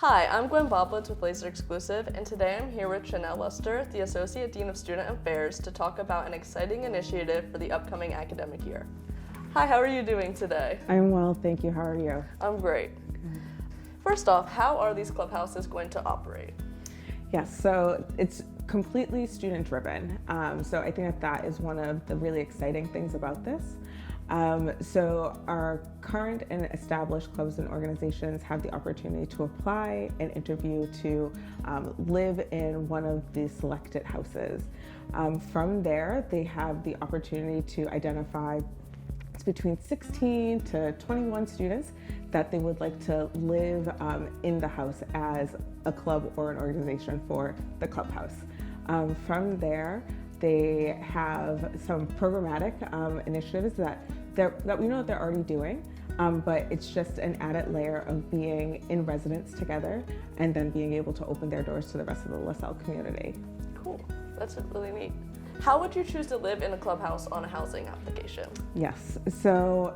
Hi, I'm Gwen Boblitz with Lasell Exclusive, and today I'm here with Charnelle Lester, the Associate Dean of Student Affairs, to talk about an exciting initiative for the upcoming academic year. Hi, how are you doing today? I'm well, thank you. How are you? I'm great. First off, how are these clubhouses going to operate? Yes, so it's completely student-driven. So I think that is one of the really exciting things about this. So our current and established clubs and organizations have the opportunity to apply and interview to live in one of the selected houses. From there, they have the opportunity to identify between 16 to 21 students that they would like to live in the house as a club or an organization for the clubhouse. From there, they have some programmatic initiatives that we know that they're already doing, but it's just an added layer of being in residence together and then being able to open their doors to the rest of the Lasell community. Cool, that's really neat. How would you choose to live in a clubhouse on a housing application? Yes, so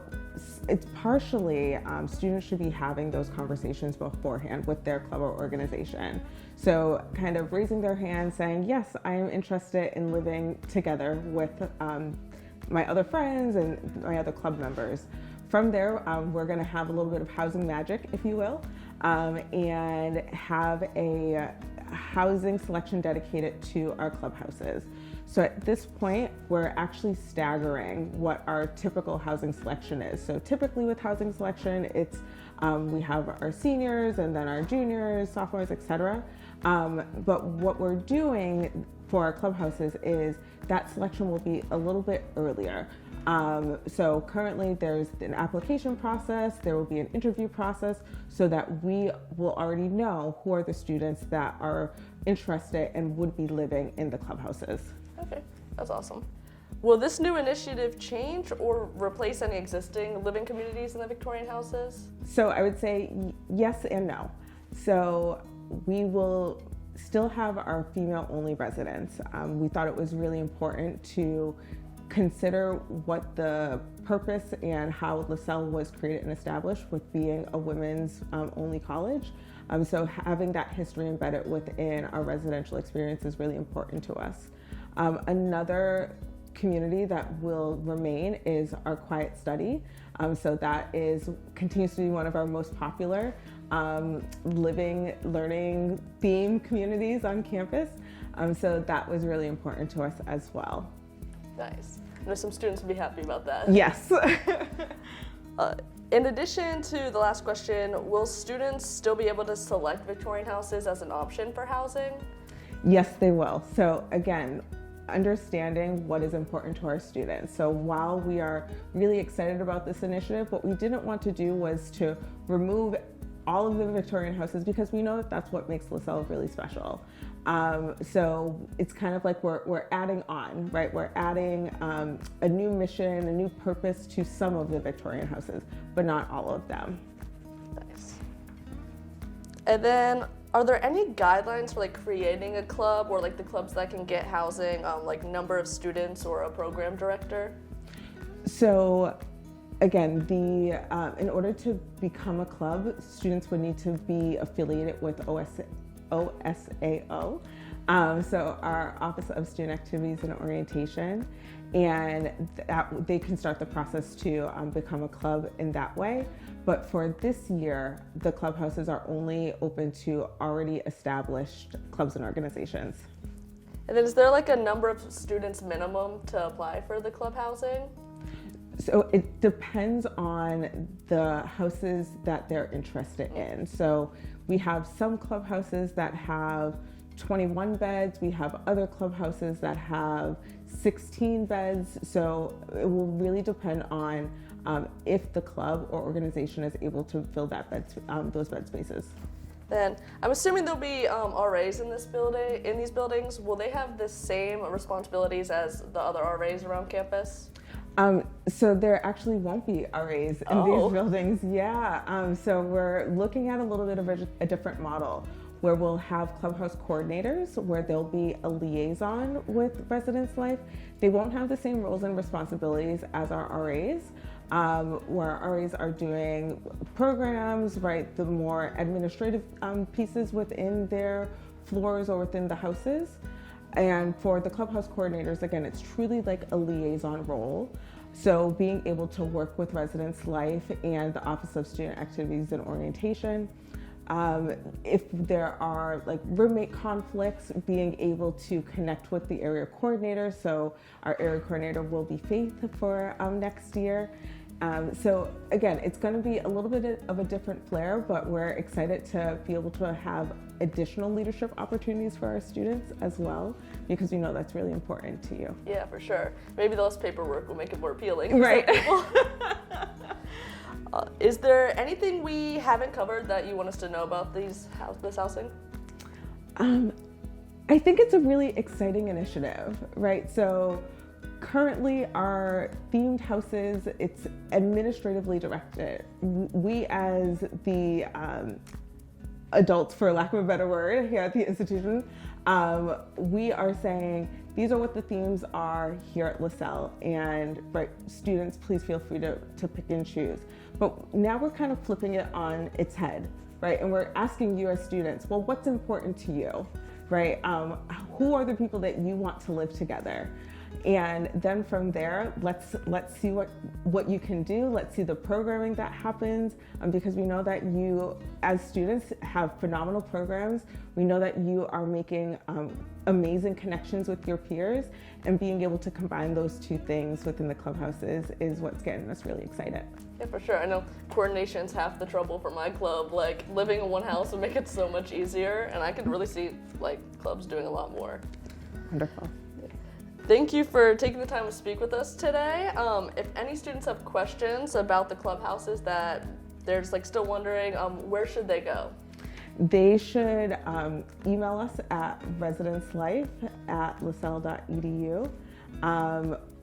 it's partially students should be having those conversations beforehand with their club or organization. So kind of raising their hand saying, yes, I am interested in living together with my other friends and my other club members. From there, we're going to have a little bit of housing magic, if you will, and have a housing selection dedicated to our clubhouses. So at this point, we're actually staggering what our typical housing selection is. So typically with housing selection, it's we have our seniors and then our juniors, sophomores, etc. But what we're doing for our clubhouses is that selection will be a little bit earlier. So currently there's an application process, there will be an interview process so that we will already know who are the students that are interested and would be living in the clubhouses. Okay, that's awesome. Will this new initiative change or replace any existing living communities in the Victorian houses? So I would say yes and no. So we will still have our female-only residents. We thought it was really important to consider what the purpose and how Lasell was created and established with being a women's only college. So having that history embedded within our residential experience is really important to us. Another community that will remain is our quiet study. So that continues to be one of our most popular living, learning theme communities on campus. So that was really important to us as well. Nice. I know some students would be happy about that. Yes. In addition to the last question, will students still be able to select Victorian houses as an option for housing? Yes, they will. So again, understanding what is important to our students. So while we are really excited about this initiative, what we didn't want to do was to remove all of the Victorian houses because we know that that's what makes Lasell really special. So it's kind of like we're adding on, right? We're adding a new mission, a new purpose to some of the Victorian houses, but not all of them. Nice. And then, are there any guidelines for creating a club or the clubs that can get housing, like number of students or a program director? So again, in order to become a club, students would need to be affiliated with OSAO, so our Office of Student Activities and Orientation, and they can start the process to become a club in that way. But for this year, the clubhouses are only open to already established clubs and organizations. And then is there a number of students minimum to apply for the club housing? So it depends on the houses that they're interested in. So we have some clubhouses that have 21 beds. We have other clubhouses that have 16 beds. So it will really depend on if the club or organization is able to fill those bed spaces. Then I'm assuming there'll be RAs in these buildings. Will they have the same responsibilities as the other RAs around campus? So there actually won't be RAs in these buildings. Yeah. So we're looking at a little bit of a different model where we'll have clubhouse coordinators where there'll be a liaison with residence life. They won't have the same roles and responsibilities as our RAs, where our RAs are doing programs, right, the more administrative pieces within their floors or within the houses. And for the clubhouse coordinators, again, it's truly like a liaison role. So being able to work with Residence Life and the Office of Student Activities and Orientation. If there are like roommate conflicts, being able to connect with the area coordinator. So our area coordinator will be Faith for next year. So again, it's going to be a little bit of a different flair, but we're excited to be able to have additional leadership opportunities for our students as well, because we know that's really important to you. Yeah, for sure. Maybe the less paperwork will make it more appealing. Right. Is there anything we haven't covered that you want us to know about this housing? I think it's a really exciting initiative, right? So currently our themed houses, it's administratively directed. We as the adults, for lack of a better word, here at the institution, we are saying these are what the themes are here at Lasell, and right, students, please feel free to pick and choose. But now we're kind of flipping it on its head, right? And we're asking you as students, well, what's important to you, right? Who are the people that you want to live together? And then from there, let's see what you can do. Let's see the programming that happens, because we know that you, as students, have phenomenal programs. We know that you are making amazing connections with your peers, and being able to combine those two things within the clubhouses is what's getting us really excited. Yeah, for sure. I know coordination's half the trouble for my club. Like, living in one house would make it so much easier, and I could really see like clubs doing a lot more. Wonderful. Thank you for taking the time to speak with us today. If any students have questions about the clubhouses that they're just like still wondering, where should they go? They should email us at residencelife@lasell.edu,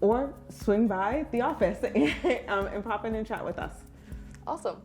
or swing by the office and pop in and chat with us. Awesome.